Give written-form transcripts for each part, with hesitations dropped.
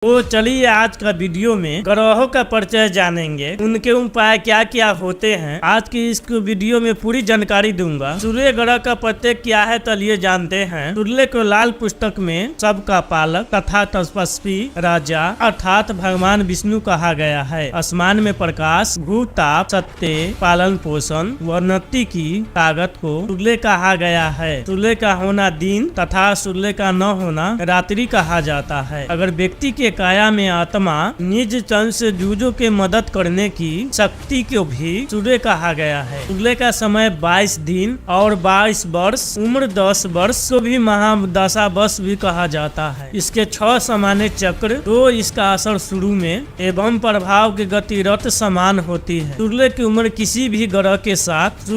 तो चलिए आज का वीडियो में ग्रहों का परिचय जानेंगे, उनके उपाय क्या क्या होते हैं। आज की इस वीडियो में पूरी जानकारी दूंगा। सूर्य ग्रह का प्रत्येक क्या है चलिए जानते हैं। सूर्य को लाल पुस्तक में सबका पालक तथा तपस्वी राजा अर्थात भगवान विष्णु कहा गया है। आसमान में प्रकाश, भूताप, ताप, सत्य, पालन पोषण, उन्नति की ताकत को सूर्य कहा गया है। सूर्य का होना दिन तथा सूर्य का न होना रात्रि कहा जाता है। अगर व्यक्ति के काया में आत्मा निज तन से जूझों के मदद करने की शक्ति को भी सूर्य कहा गया है। सूर्य का समय 22 दिन और 22 वर्ष, उम्र 10 वर्ष को भी महादशा वर्ष भी कहा जाता है। इसके 6 सामान्य चक्र, तो इसका असर शुरू में एवं प्रभाव की गति रथ समान होती है। सूर्य की उम्र किसी भी ग्रह के साथ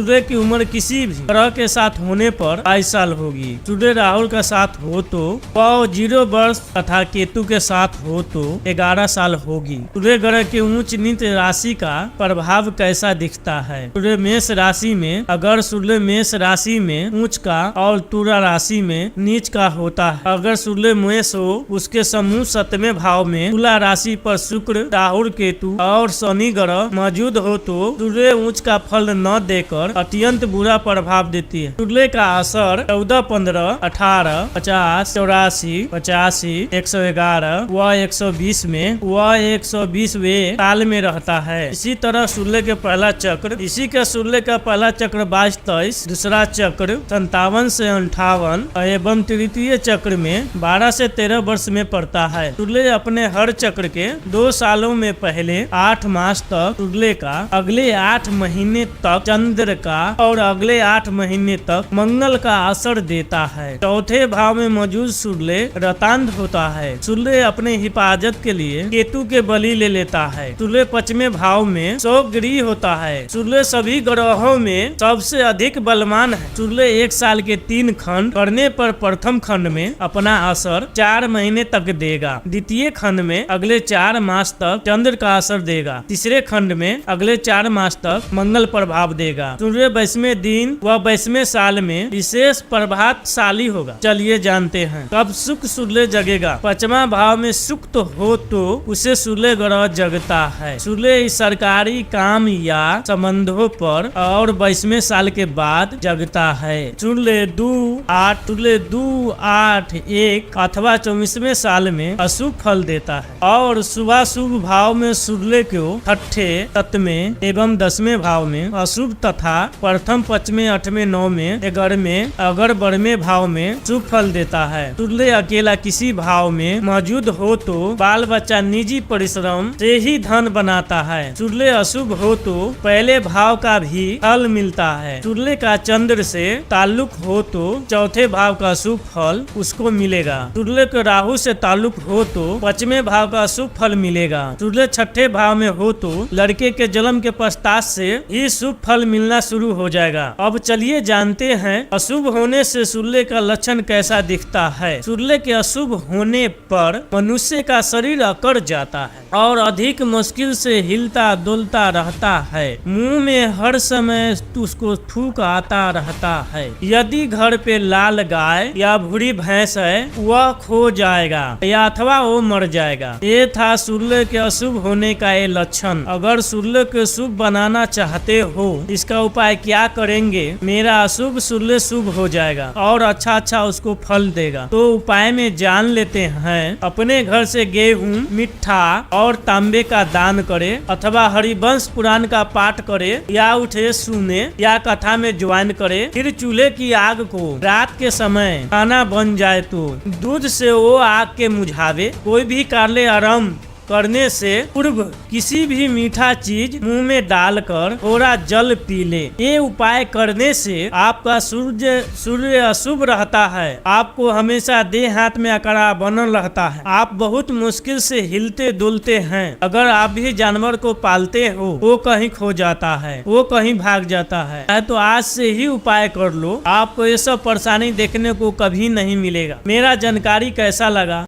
के साथ होने पर 22 साल होगी। सूर्य राहुल का साथ हो तो वह 0 वर्ष तथा केतु के साथ हो तो 11 साल होगी। सूर्य ग्रह के ऊंच नीच राशि का प्रभाव कैसा दिखता है। सूर्य मेष राशि में, अगर सूर्य मेष राशि में ऊंच का और तुला राशि में नीच का होता है। अगर सूर्य मेष हो, उसके समूह 7वें भाव में तुला राशि पर शुक्र, राहुल, केतु और शनि ग्रह मौजूद हो तो सूर्य ऊंच का फल न देकर अत्यंत बुरा प्रभाव देती है। सूर्य का असर 14, 15, 18, 50, 84, 85, 111 व 120 में 120वें साल में रहता है। इसी तरह सूर्य के पहला चक्र, सूर्य का पहला चक्र 22-23, दूसरा चक्र 57 से 58 एवं तृतीय चक्र में 12 से 13 वर्ष में पड़ता है। सूर्य अपने हर चक्र के 2 सालों में पहले 8 मास तक सूर्य का, अगले 8 महीने तक चंद्र का और अगले 8 महीने तक मंगल का असर देता है। चौथे भाव में मौजूद सूर्य रतांध होता है। सूर्य अपने हिफाजत के लिए केतु के बलि ले लेता है। सूर्य 5वें भाव में सौग्रीव होता है। सूर्य सभी ग्रहों में सबसे अधिक बलवान है। सूर्य 1 साल के 3 खंड करने पर प्रथम खंड में अपना असर 4 महीने तक देगा। द्वितीय खंड में अगले 4 मास तक चंद्र का असर देगा। तीसरे खंड में अगले 4 मास तक मंगल प्रभाव देगा। सूर्य 22वें दिन व 22वें साल में विशेष प्रभावशाली होगा। चलिए जानते हैं कब शुक्र सूर्य जगेगा। 5वां भाव में शुक्र हो तो उसे सूर्य ग्रह जगता है। सूर्य सरकारी काम या संबंधों पर और 22वें साल के बाद जगता है। सूर्य 2, 8, 1 अथवा 24वें साल में अशुभ फल देता है और शुभाशुभ भाव में सूर्य को 6ठे, 7वें एवं 10वें भाव में अशुभ तथा प्रथम, 5वें, 8वें, 9वें, 11वें अगर 12वें भाव में शुभ फल देता है। सूर्य अकेला किसी भाव में मौजूद हो तो बाल बच्चा निजी परिश्रम से ही धन बनाता है। सूर्य अशुभ हो तो पहले भाव का भी फल मिलता है। सूर्य का चंद्र से ताल्लुक हो तो चौथे भाव का शुभ फल उसको मिलेगा। सूर्य के राहु से ताल्लुक हो तो 5वें भाव का शुभ फल मिलेगा। सूर्य 6ठे भाव में हो तो लड़के के जन्म के पश्चात से ही शुभ फल मिलना शुरू हो जाएगा। अब चलिए जानते हैं अशुभ होने से सूर्य का लक्षण कैसा दिखता है। सूर्य के अशुभ होने पर मनुष्य का शरीर अकड़ जाता है और अधिक मुश्किल से हिलता डुलता रहता है। मुंह में हर समय उसको थूक आता रहता है। यदि घर पे लाल गाय या भूरी भैंस है वह खो जाएगा या अथवा वो मर जाएगा। ये था सूर्य के अशुभ होने का ये लक्षण। अगर सूर्य को शुभ बनाना चाहते हो इसका उपाय क्या करेंगे। मेरा अशुभ सूर्य शुभ हो जाएगा और अच्छा उसको फल देगा। तो उपाय में जान लेते हैं। अपने घर से गेहूं, मिठा और तांबे का दान करे अथवा हरिवंश पुराण का पाठ करे या उठे सुने या कथा में ज्वाइन करे। फिर चूल्हे की आग को रात के समय खाना बन जाए तो दूध से वो आग के मुझावे। कोई भी कार्य आरंभ करने से पूर्व किसी भी मीठा चीज मुंह में डालकर थोड़ा जल पी ले। ये उपाय करने से आपका सूर्य अशुभ रहता है। आपको हमेशा देह हाथ में अकड़ा बनल रहता है। आप बहुत मुश्किल से हिलते डुलते हैं। अगर आप भी जानवर को पालते हो वो कहीं खो जाता है, वो कहीं भाग जाता है तो आज से ही उपाय कर लो। आपको ये सब परेशानी देखने को कभी नहीं मिलेगा। मेरा जानकारी कैसा लगा